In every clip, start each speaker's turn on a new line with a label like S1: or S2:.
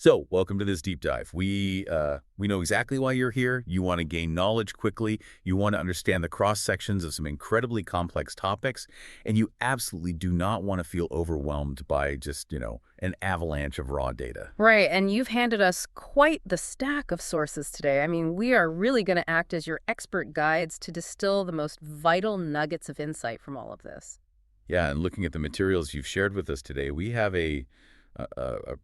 S1: So, welcome to this deep dive. We know exactly why you're here. You want to gain knowledge quickly. You want to understand the cross sections of some incredibly complex topics, and you absolutely do not want to feel overwhelmed by just, an avalanche of raw data.
S2: Right, and you've handed us quite the stack of sources today. I mean, we are really going to act as your expert guides to distill the most vital nuggets of insight from all of this.
S1: Yeah, and looking at the materials you've shared with us today, we have a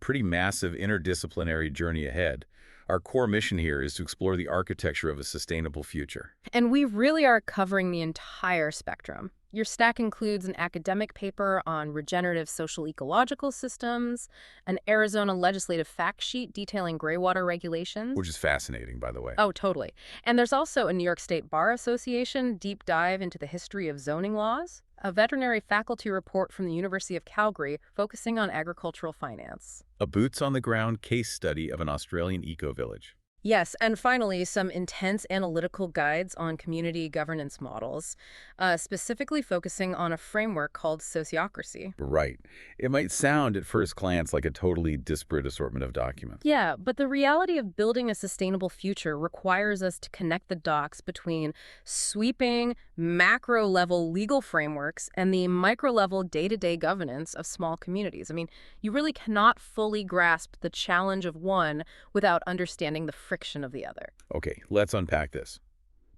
S1: pretty massive interdisciplinary journey ahead. Our core mission here is to explore the architecture of a sustainable future.
S2: And we really are covering the entire spectrum. Your stack includes an academic paper on regenerative social ecological systems, an Arizona legislative fact sheet detailing graywater regulations.
S1: Which is fascinating, by the way.
S2: Oh, totally. And there's also a New York State Bar Association deep dive into the history of zoning laws, a veterinary faculty report from the University of Calgary focusing on agricultural finance.
S1: A boots-on-the-ground case study of an Australian eco-village.
S2: Yes, and finally, some intense analytical guides on community governance models, specifically focusing on a framework called Sociocracy.
S1: Right. It might sound at first glance like a totally disparate assortment of documents.
S2: Yeah, but the reality of building a sustainable future requires us to connect the dots between sweeping, macro-level legal frameworks and the micro-level day-to-day governance of small communities. I mean, you really cannot fully grasp the challenge of one without understanding the friction of the other.
S1: Okay, let's unpack this.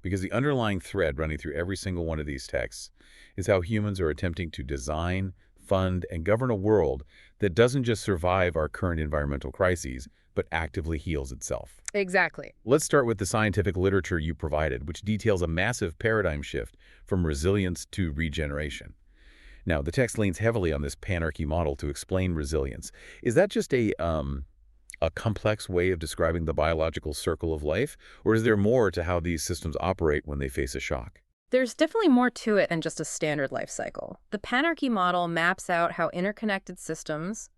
S1: Because the underlying thread running through every single one of these texts is how humans are attempting to design, fund, and govern a world that doesn't just survive our current environmental crises, but actively heals itself.
S2: Exactly.
S1: Let's start with the scientific literature you provided, which details a massive paradigm shift from resilience to regeneration. Now, the text leans heavily on this panarchy model to explain resilience. Is that just a complex way of describing the biological circle of life, or is there more to how these systems operate when they face a shock?
S2: There's definitely more to it than just a standard life cycle. The panarchy model maps out how interconnected systems,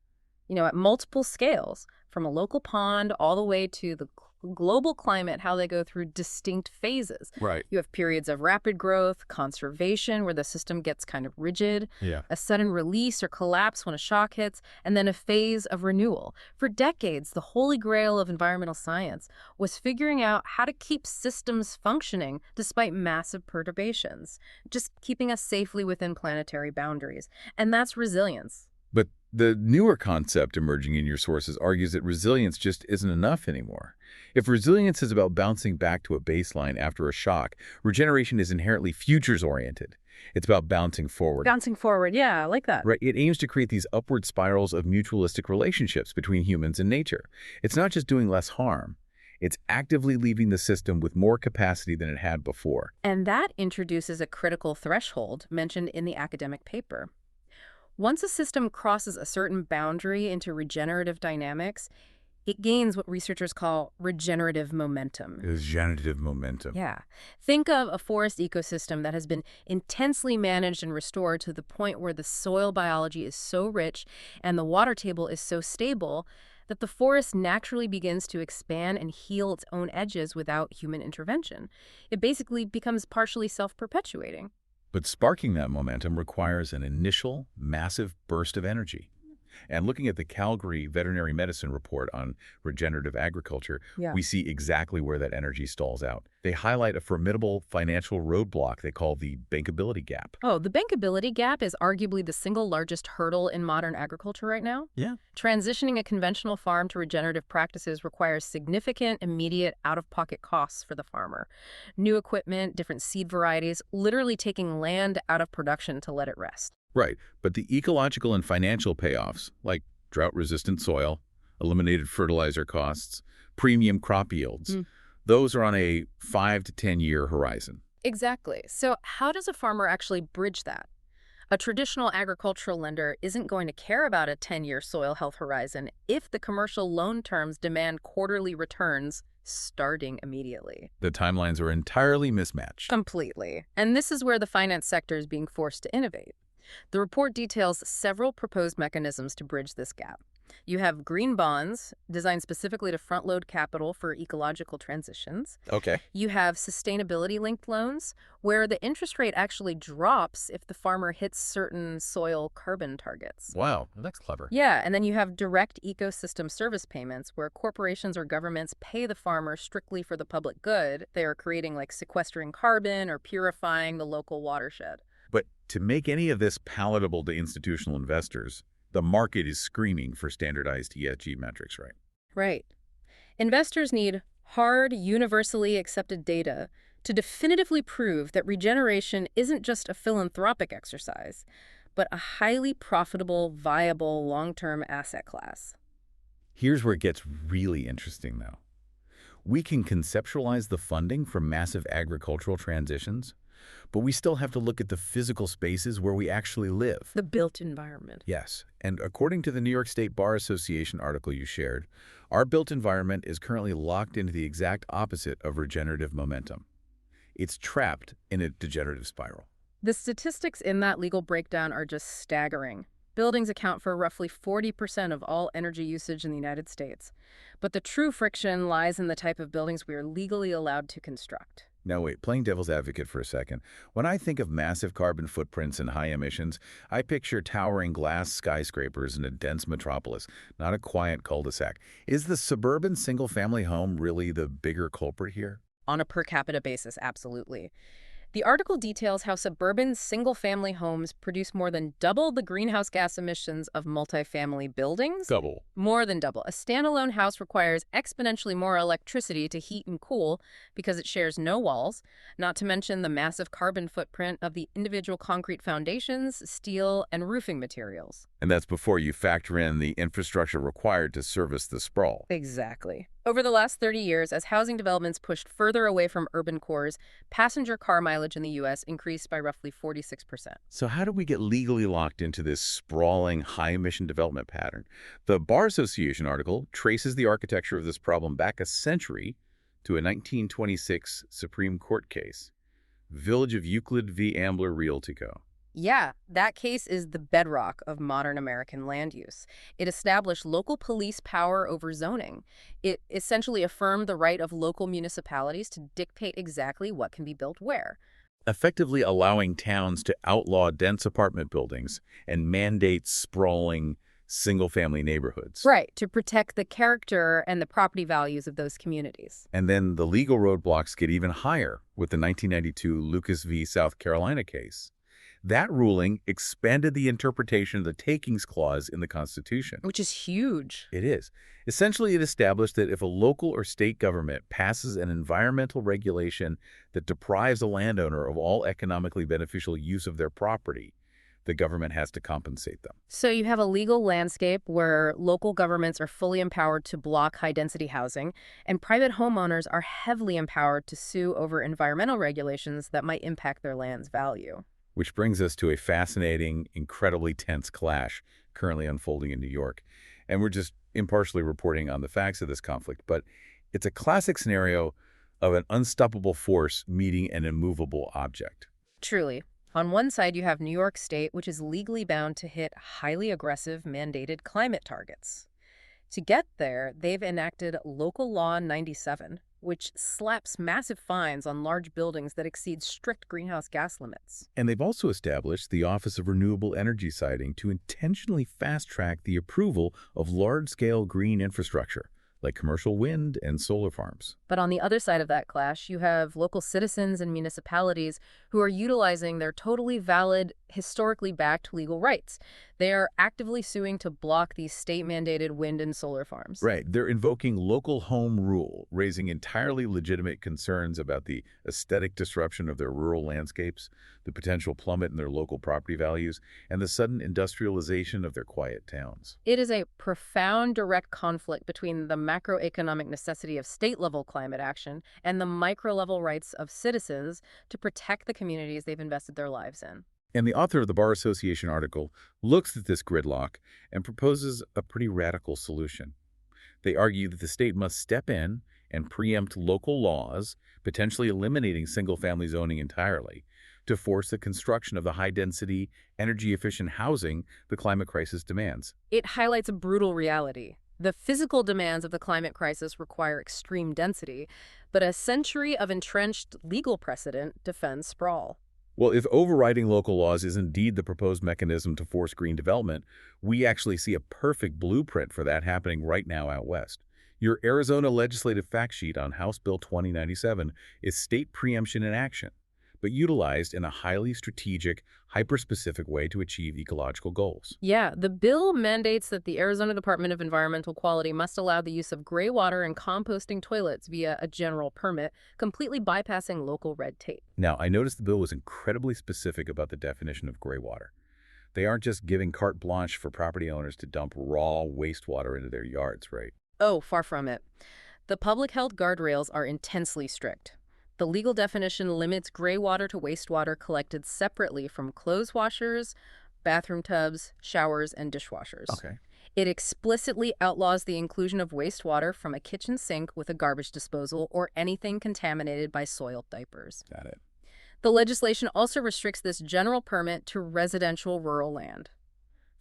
S2: at multiple scales, from a local pond all the way to the global climate, how they go through distinct phases.
S1: Right.
S2: You have periods of rapid growth, conservation, where the system gets kind of rigid,
S1: Yeah.
S2: a sudden release or collapse when a shock hits, and then a phase of renewal. For decades, the holy grail of environmental science was figuring out how to keep systems functioning despite massive perturbations, just keeping us safely within planetary boundaries. And that's resilience.
S1: But the newer concept emerging in your sources argues that resilience just isn't enough anymore. If resilience is about bouncing back to a baseline after a shock, regeneration is inherently futures-oriented. It's about bouncing forward.
S2: Bouncing forward, yeah, I like that.
S1: Right. It aims to create these upward spirals of mutualistic relationships between humans and nature. It's not just doing less harm. It's actively leaving the system with more capacity than it had before.
S2: And that introduces a critical threshold mentioned in the academic paper. Once a system crosses a certain boundary into regenerative dynamics, it gains what researchers call regenerative momentum.
S1: Regenerative momentum.
S2: Yeah. Think of a forest ecosystem that has been intensely managed and restored to the point where the soil biology is so rich and the water table is so stable that the forest naturally begins to expand and heal its own edges without human intervention. It basically becomes partially self-perpetuating.
S1: But sparking that momentum requires an initial, massive burst of energy. And looking at the Calgary Veterinary Medicine report on regenerative agriculture,
S2: Yeah.
S1: we see exactly where that energy stalls out. They highlight a formidable financial roadblock they call the bankability gap.
S2: Oh, the bankability gap is arguably the single largest hurdle in modern agriculture right now.
S1: Yeah.
S2: Transitioning a conventional farm to regenerative practices requires significant, immediate, out-of-pocket costs for the farmer. New equipment, different seed varieties, literally taking land out of production to let it rest.
S1: Right, but the ecological and financial payoffs, like drought-resistant soil, eliminated fertilizer costs, premium crop yields, those are on a 5 to 10-year horizon.
S2: Exactly. So how does a farmer actually bridge that? A traditional agricultural lender isn't going to care about a 10-year soil health horizon if the commercial loan terms demand quarterly returns starting immediately.
S1: The timelines are entirely mismatched.
S2: Completely. And this is where the finance sector is being forced to innovate. The report details several proposed mechanisms to bridge this gap. You have green bonds designed specifically to front-load capital for ecological transitions.
S1: Okay.
S2: You have sustainability-linked loans, where the interest rate actually drops if the farmer hits certain soil carbon targets.
S1: Wow, that's clever.
S2: Yeah, and then you have direct ecosystem service payments, where corporations or governments pay the farmer strictly for the public good. They are creating, like, sequestering carbon or purifying the local watershed.
S1: But to make any of this palatable to institutional investors, the market is screaming for standardized ESG metrics, right?
S2: Right. Investors need hard, universally accepted data to definitively prove that regeneration isn't just a philanthropic exercise, but a highly profitable, viable, long-term asset class.
S1: Here's where it gets really interesting, though. We can conceptualize the funding for massive agricultural transitions, but we still have to look at the physical spaces where we actually live.
S2: The built environment.
S1: Yes, and according to the New York State Bar Association article you shared, our built environment is currently locked into the exact opposite of regenerative momentum. It's trapped in a degenerative spiral.
S2: The statistics in that legal breakdown are just staggering. Buildings account for roughly 40% of all energy usage in the United States. But the true friction lies in the type of buildings we are legally allowed to construct.
S1: Now wait, playing devil's advocate for a second. When I think of massive carbon footprints and high emissions, I picture towering glass skyscrapers in a dense metropolis, not a quiet cul-de-sac. Is the suburban single-family home really the bigger culprit here?
S2: On a per capita basis, absolutely. The article details how suburban single-family homes produce more than double the greenhouse gas emissions of multifamily buildings.
S1: Double.
S2: More than double. A standalone house requires exponentially more electricity to heat and cool because it shares no walls, not to mention the massive carbon footprint of the individual concrete foundations, steel, and roofing materials.
S1: And that's before you factor in the infrastructure required to service the sprawl.
S2: Exactly. Over the last 30 years, as housing developments pushed further away from urban cores, passenger car mileage in the U.S. increased by roughly 46%.
S1: So how do we get legally locked into this sprawling, high-emission development pattern? The Bar Association article traces the architecture of this problem back a century to a 1926 Supreme Court case, Village of Euclid v. Ambler Realty Co.
S2: Yeah, that case is the bedrock of modern American land use. It established local police power over zoning. It essentially affirmed the right of local municipalities to dictate exactly what can be built where.
S1: Effectively allowing towns to outlaw dense apartment buildings and mandate sprawling, single-family neighborhoods.
S2: Right, to protect the character and the property values of those communities.
S1: And then the legal roadblocks get even higher with the 1992 Lucas v. South Carolina case. That ruling expanded the interpretation of the Takings Clause in the Constitution.
S2: Which is huge.
S1: It is. Essentially, it established that if a local or state government passes an environmental regulation that deprives a landowner of all economically beneficial use of their property, the government has to compensate them.
S2: So you have a legal landscape where local governments are fully empowered to block high-density housing, and private homeowners are heavily empowered to sue over environmental regulations that might impact their land's value.
S1: Which brings us to a fascinating, incredibly tense clash currently unfolding in New York. And we're just impartially reporting on the facts of this conflict, but it's a classic scenario of an unstoppable force meeting an immovable object.
S2: Truly. On one side, you have New York State, which is legally bound to hit highly aggressive mandated climate targets. To get there, they've enacted Local Law 97, which slaps massive fines on large buildings that exceed strict greenhouse gas limits.
S1: And they've also established the Office of Renewable Energy Siting to intentionally fast-track the approval of large-scale green infrastructure, like commercial wind and solar farms.
S2: But on the other side of that clash, you have local citizens and municipalities who are utilizing their totally valid, historically backed legal rights. They are actively suing to block these state-mandated wind and solar farms.
S1: Right. They're invoking local home rule, raising entirely legitimate concerns about the aesthetic disruption of their rural landscapes, the potential plummet in their local property values, and the sudden industrialization of their quiet towns.
S2: It is a profound direct conflict between the macroeconomic necessity of state-level climate action and the micro-level rights of citizens to protect the communities they've invested their lives in.
S1: And the author of the Bar Association article looks at this gridlock and proposes a pretty radical solution. They argue that the state must step in and preempt local laws, potentially eliminating single-family zoning entirely, to force the construction of the high-density, energy-efficient housing the climate crisis demands.
S2: It highlights a brutal reality. The physical demands of the climate crisis require extreme density, but a century of entrenched legal precedent defends sprawl.
S1: Well, if overriding local laws is indeed the proposed mechanism to force green development, we actually see a perfect blueprint for that happening right now out west. Your Arizona legislative fact sheet on House Bill 2097 is state preemption in action, but utilized in a highly strategic, hyper-specific way to achieve ecological goals.
S2: Yeah, the bill mandates that the Arizona Department of Environmental Quality must allow the use of gray water and composting toilets via a general permit, completely bypassing local red tape.
S1: Now, I noticed the bill was incredibly specific about the definition of gray water. They aren't just giving carte blanche for property owners to dump raw wastewater into their yards, right?
S2: Oh, far from it. The public health guardrails are intensely strict. The legal definition limits gray water to wastewater collected separately from clothes washers, bathroom tubs, showers, and dishwashers.
S1: Okay.
S2: It explicitly outlaws the inclusion of wastewater from a kitchen sink with a garbage disposal or anything contaminated by soiled diapers.
S1: Got it.
S2: The legislation also restricts this general permit to residential rural land.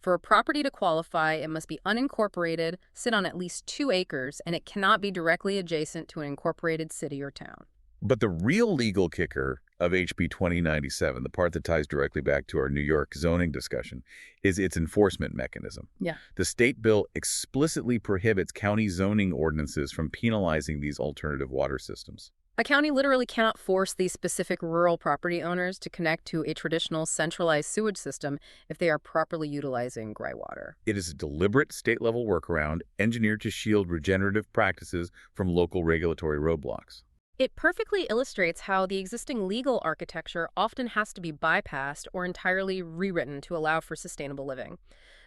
S2: For a property to qualify, it must be unincorporated, sit on at least 2 acres, and it cannot be directly adjacent to an incorporated city or town.
S1: But the real legal kicker of HB 2097, the part that ties directly back to our New York zoning discussion, is its enforcement mechanism.
S2: Yeah.
S1: The state bill explicitly prohibits county zoning ordinances from penalizing these alternative water systems.
S2: A county literally cannot force these specific rural property owners to connect to a traditional centralized sewage system if they are properly utilizing gray water.
S1: It is a deliberate state-level workaround engineered to shield regenerative practices from local regulatory roadblocks.
S2: It perfectly illustrates how the existing legal architecture often has to be bypassed or entirely rewritten to allow for sustainable living.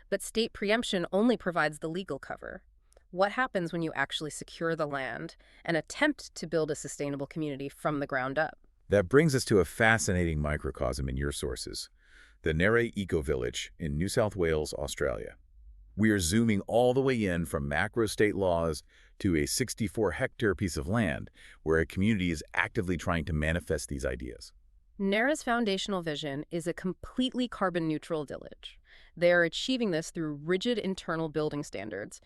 S2: But state preemption only provides the legal cover. What happens when you actually secure the land and attempt to build a sustainable community from the ground up?
S1: That brings us to a fascinating microcosm in your sources, the Nera Eco-Village in New South Wales, Australia. We are zooming all the way in from macro state laws to a 64-hectare piece of land where a community is actively trying to manifest these ideas.
S2: Nera's foundational vision is a completely carbon-neutral village. They are achieving this through rigid internal building standards.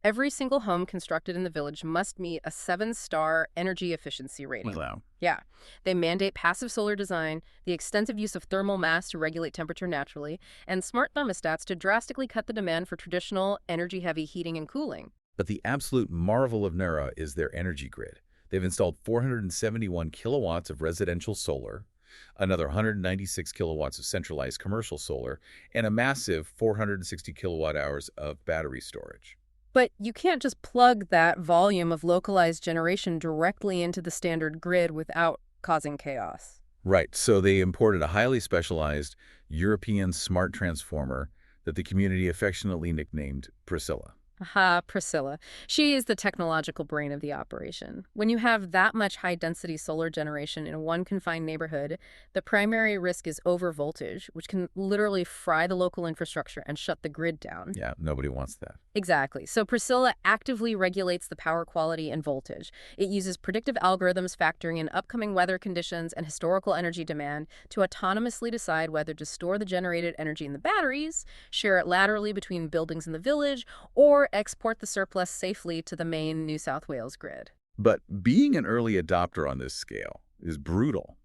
S2: Every single home constructed in the village must meet a 7-star energy efficiency rating.
S1: Wow.
S2: Yeah. They mandate passive solar design, the extensive use of thermal mass to regulate temperature naturally, and smart thermostats to drastically cut the demand for traditional energy-heavy heating and cooling.
S1: But the absolute marvel of Nera is their energy grid. They've installed 471 kilowatts of residential solar, another 196 kilowatts of centralized commercial solar, and a massive 460 kilowatt hours of battery storage.
S2: But you can't just plug that volume of localized generation directly into the standard grid without causing chaos.
S1: Right, so they imported a highly specialized European smart transformer that the community affectionately nicknamed Priscilla.
S2: Aha, Priscilla. She is the technological brain of the operation. When you have that much high-density solar generation in one confined neighborhood, the primary risk is overvoltage, which can literally fry the local infrastructure and shut the grid down.
S1: Yeah, nobody wants that.
S2: Exactly. So Priscilla actively regulates the power quality and voltage. It uses predictive algorithms factoring in upcoming weather conditions and historical energy demand to autonomously decide whether to store the generated energy in the batteries, share it laterally between buildings in the village, or export the surplus safely to the main New South Wales grid.
S1: But being an early adopter on this scale is brutal.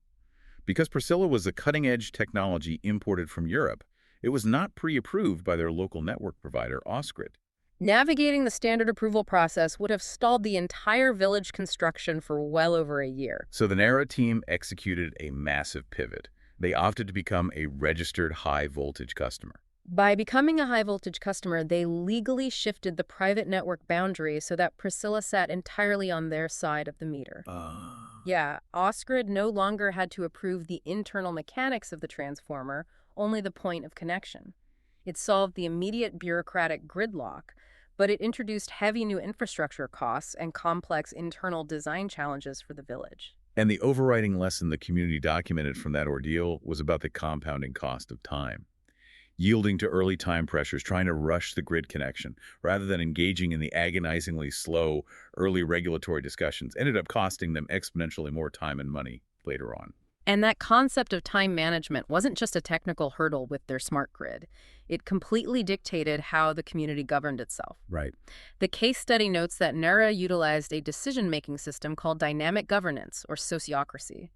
S1: Because Priscilla was a cutting-edge technology imported from Europe, it was not pre-approved by their local network provider, Ausgrid.
S2: Navigating the standard approval process would have stalled the entire village construction for well over a year.
S1: So the Nera team executed a massive pivot. They opted to become a registered high-voltage customer.
S2: By becoming a high-voltage customer, they legally shifted the private network boundary so that Priscilla sat entirely on their side of the meter. Yeah, Ausgrid no longer had to approve the internal mechanics of the transformer, only the point of connection. It solved the immediate bureaucratic gridlock, but it introduced heavy new infrastructure costs and complex internal design challenges for the village.
S1: And the overriding lesson the community documented from that ordeal was about the compounding cost of time. Yielding to early time pressures, trying to rush the grid connection, rather than engaging in the agonizingly slow early regulatory discussions, ended up costing them exponentially more time and money later on.
S2: And that concept of time management wasn't just a technical hurdle with their smart grid. It completely dictated how the community governed itself.
S1: Right.
S2: The case study notes that NERA utilized a decision-making system called dynamic governance, or sociocracy.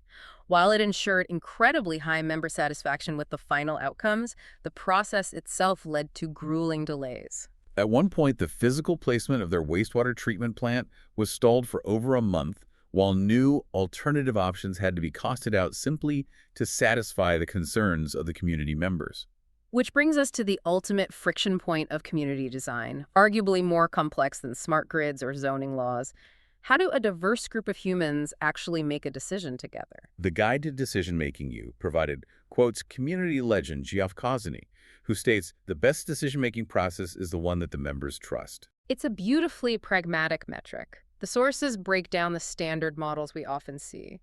S2: While it ensured incredibly high member satisfaction with the final outcomes, the process itself led to grueling delays.
S1: At one point, the physical placement of their wastewater treatment plant was stalled for over a month, while new alternative options had to be costed out simply to satisfy the concerns of the community members.
S2: Which brings us to the ultimate friction point of community design, arguably more complex than smart grids or zoning laws. How do a diverse group of humans actually make a decision together?
S1: The Guide to Decision-Making You provided, quotes, community legend Geoff Cosney, who states, the best decision-making process is the one that the members trust.
S2: It's a beautifully pragmatic metric. The sources break down the standard models we often see.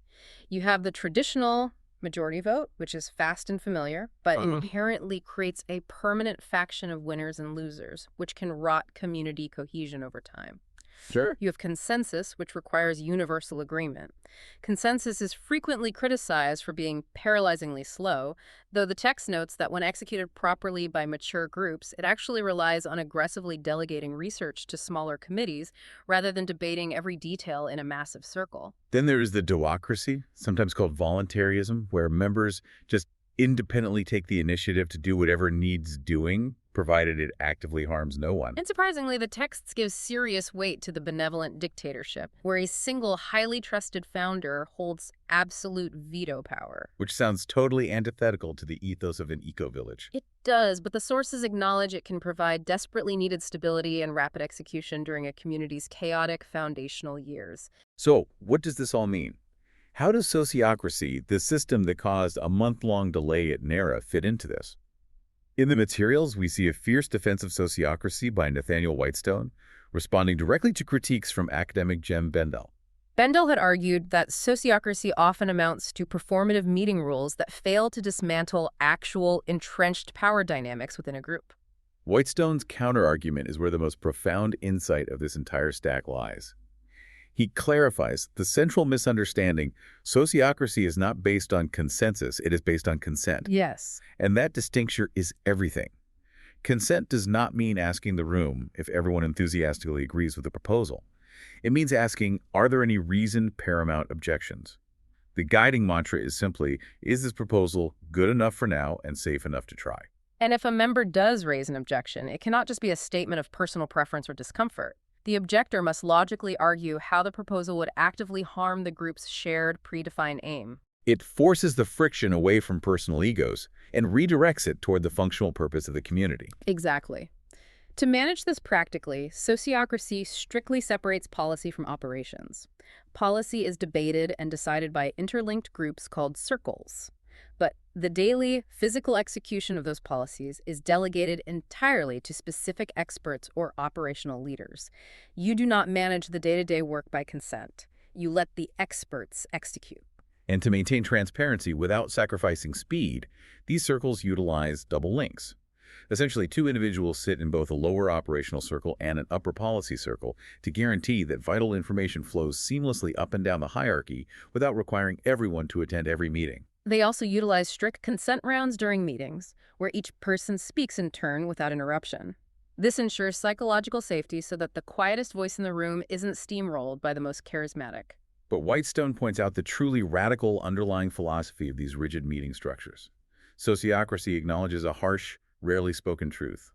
S2: You have the traditional majority vote, which is fast and familiar, but inherently creates a permanent faction of winners and losers, which can rot community cohesion over time.
S1: Sure.
S2: You have consensus, which requires universal agreement. Consensus is frequently criticized for being paralyzingly slow, though the text notes that when executed properly by mature groups, it actually relies on aggressively delegating research to smaller committees rather than debating every detail in a massive circle.
S1: Then there is the duocracy, sometimes called voluntarism, where members just independently take the initiative to do whatever needs doing, provided it actively harms no one.
S2: And surprisingly, the texts give serious weight to the benevolent dictatorship, where a single highly trusted founder holds absolute veto power.
S1: Which sounds totally antithetical to the ethos of an eco-village.
S2: It does, but the sources acknowledge it can provide desperately needed stability and rapid execution during a community's chaotic foundational years.
S1: So, what does this all mean? How does sociocracy, the system that caused a month-long delay at NERA, fit into this? In the materials, we see a fierce defense of sociocracy by Nathaniel Whitestone, responding directly to critiques from academic Jem Bendel.
S2: Bendel had argued that sociocracy often amounts to performative meeting rules that fail to dismantle actual entrenched power dynamics within a group.
S1: Whitestone's counterargument is where the most profound insight of this entire stack lies. He clarifies the central misunderstanding: sociocracy is not based on consensus, it is based on consent.
S2: Yes.
S1: And that distinction is everything. Consent does not mean asking the room if everyone enthusiastically agrees with the proposal. It means asking, are there any reasoned paramount objections? The guiding mantra is simply, is this proposal good enough for now and safe enough to try?
S2: And if a member does raise an objection, it cannot just be a statement of personal preference or discomfort. The objector must logically argue how the proposal would actively harm the group's shared, predefined aim.
S1: It forces the friction away from personal egos and redirects it toward the functional purpose of the community.
S2: Exactly. To manage this practically, sociocracy strictly separates policy from operations. Policy is debated and decided by interlinked groups called circles. But the daily physical execution of those policies is delegated entirely to specific experts or operational leaders. You do not manage the day-to-day work by consent. You let the experts execute.
S1: And to maintain transparency without sacrificing speed, these circles utilize double links. Essentially, two individuals sit in both a lower operational circle and an upper policy circle to guarantee that vital information flows seamlessly up and down the hierarchy without requiring everyone to attend every meeting.
S2: They also utilize strict consent rounds during meetings, where each person speaks in turn without interruption. This ensures psychological safety so that the quietest voice in the room isn't steamrolled by the most charismatic.
S1: But Whitestone points out the truly radical underlying philosophy of these rigid meeting structures. Sociocracy acknowledges a harsh, rarely spoken truth.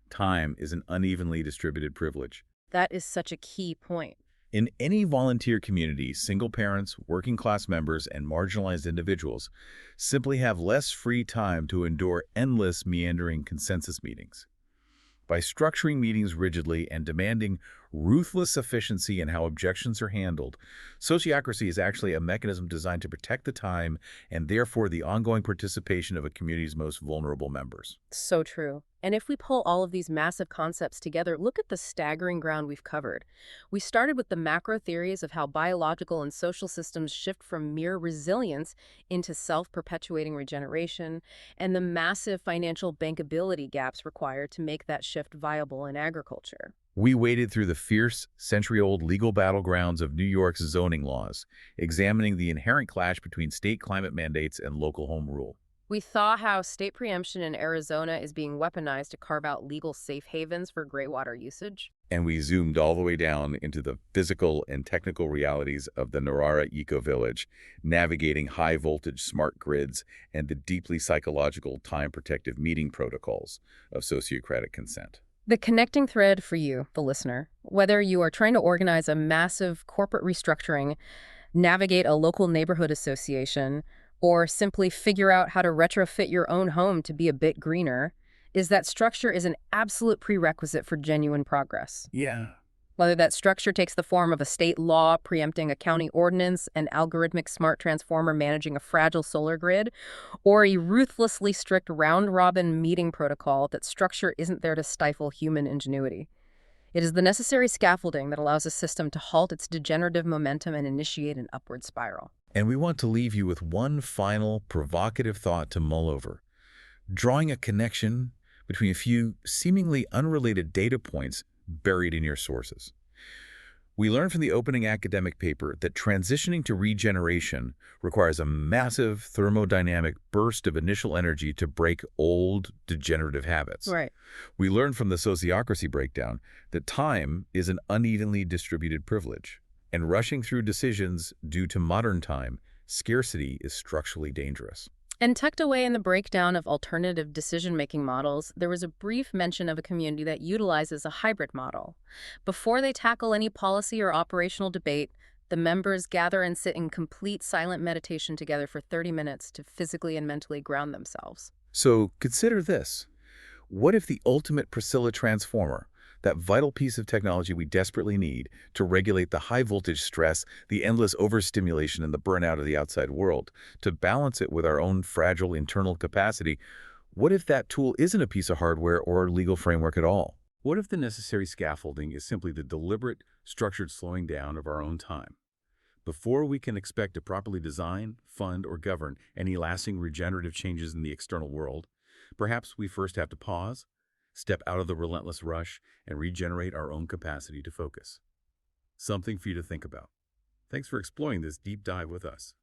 S1: Time is an unevenly distributed privilege.
S2: That is such a key point.
S1: In any volunteer community, single parents, working-class members, and marginalized individuals simply have less free time to endure endless, meandering consensus meetings. By structuring meetings rigidly and demanding ruthless efficiency in how objections are handled, sociocracy is actually a mechanism designed to protect the time and therefore the ongoing participation of a community's most vulnerable members.
S2: So true. And if we pull all of these massive concepts together, look at the staggering ground we've covered. We started with the macro theories of how biological and social systems shift from mere resilience into self-perpetuating regeneration, and the massive financial bankability gaps required to make that shift viable in agriculture.
S1: We waded through the fierce, century-old legal battlegrounds of New York's zoning laws, examining the inherent clash between state climate mandates and local home rule.
S2: We saw how state preemption in Arizona is being weaponized to carve out legal safe havens for gray water usage.
S1: And we zoomed all the way down into the physical and technical realities of the Narara eco-village, navigating high-voltage smart grids and the deeply psychological time-protective meeting protocols of sociocratic consent.
S2: The connecting thread for you, the listener, whether you are trying to organize a massive corporate restructuring, navigate a local neighborhood association, or simply figure out how to retrofit your own home to be a bit greener, is that structure is an absolute prerequisite for genuine progress.
S1: Yeah.
S2: Whether that structure takes the form of a state law preempting a county ordinance, an algorithmic smart transformer managing a fragile solar grid, or a ruthlessly strict round-robin meeting protocol, that structure isn't there to stifle human ingenuity. It is the necessary scaffolding that allows a system to halt its degenerative momentum and initiate an upward spiral.
S1: And we want to leave you with one final provocative thought to mull over, drawing a connection between a few seemingly unrelated data points buried in your sources. We learned from the opening academic paper that transitioning to regeneration requires a massive thermodynamic burst of initial energy to break old, degenerative habits.
S2: Right.
S1: We learned from the Sociocracy breakdown that time is an unevenly distributed privilege, and rushing through decisions due to modern time, scarcity is structurally dangerous.
S2: And tucked away in the breakdown of alternative decision-making models, there was a brief mention of a community that utilizes a hybrid model. Before they tackle any policy or operational debate, the members gather and sit in complete silent meditation together for 30 minutes to physically and mentally ground themselves.
S1: So consider this. What if the ultimate Priscilla transformer, that vital piece of technology we desperately need to regulate the high-voltage stress, the endless overstimulation, and the burnout of the outside world, to balance it with our own fragile internal capacity, what if that tool isn't a piece of hardware or legal framework at all? What if the necessary scaffolding is simply the deliberate, structured slowing down of our own time? Before we can expect to properly design, fund, or govern any lasting regenerative changes in the external world, perhaps we first have to pause, step out of the relentless rush, and regenerate our own capacity to focus. Something for you to think about. Thanks for exploring this deep dive with us.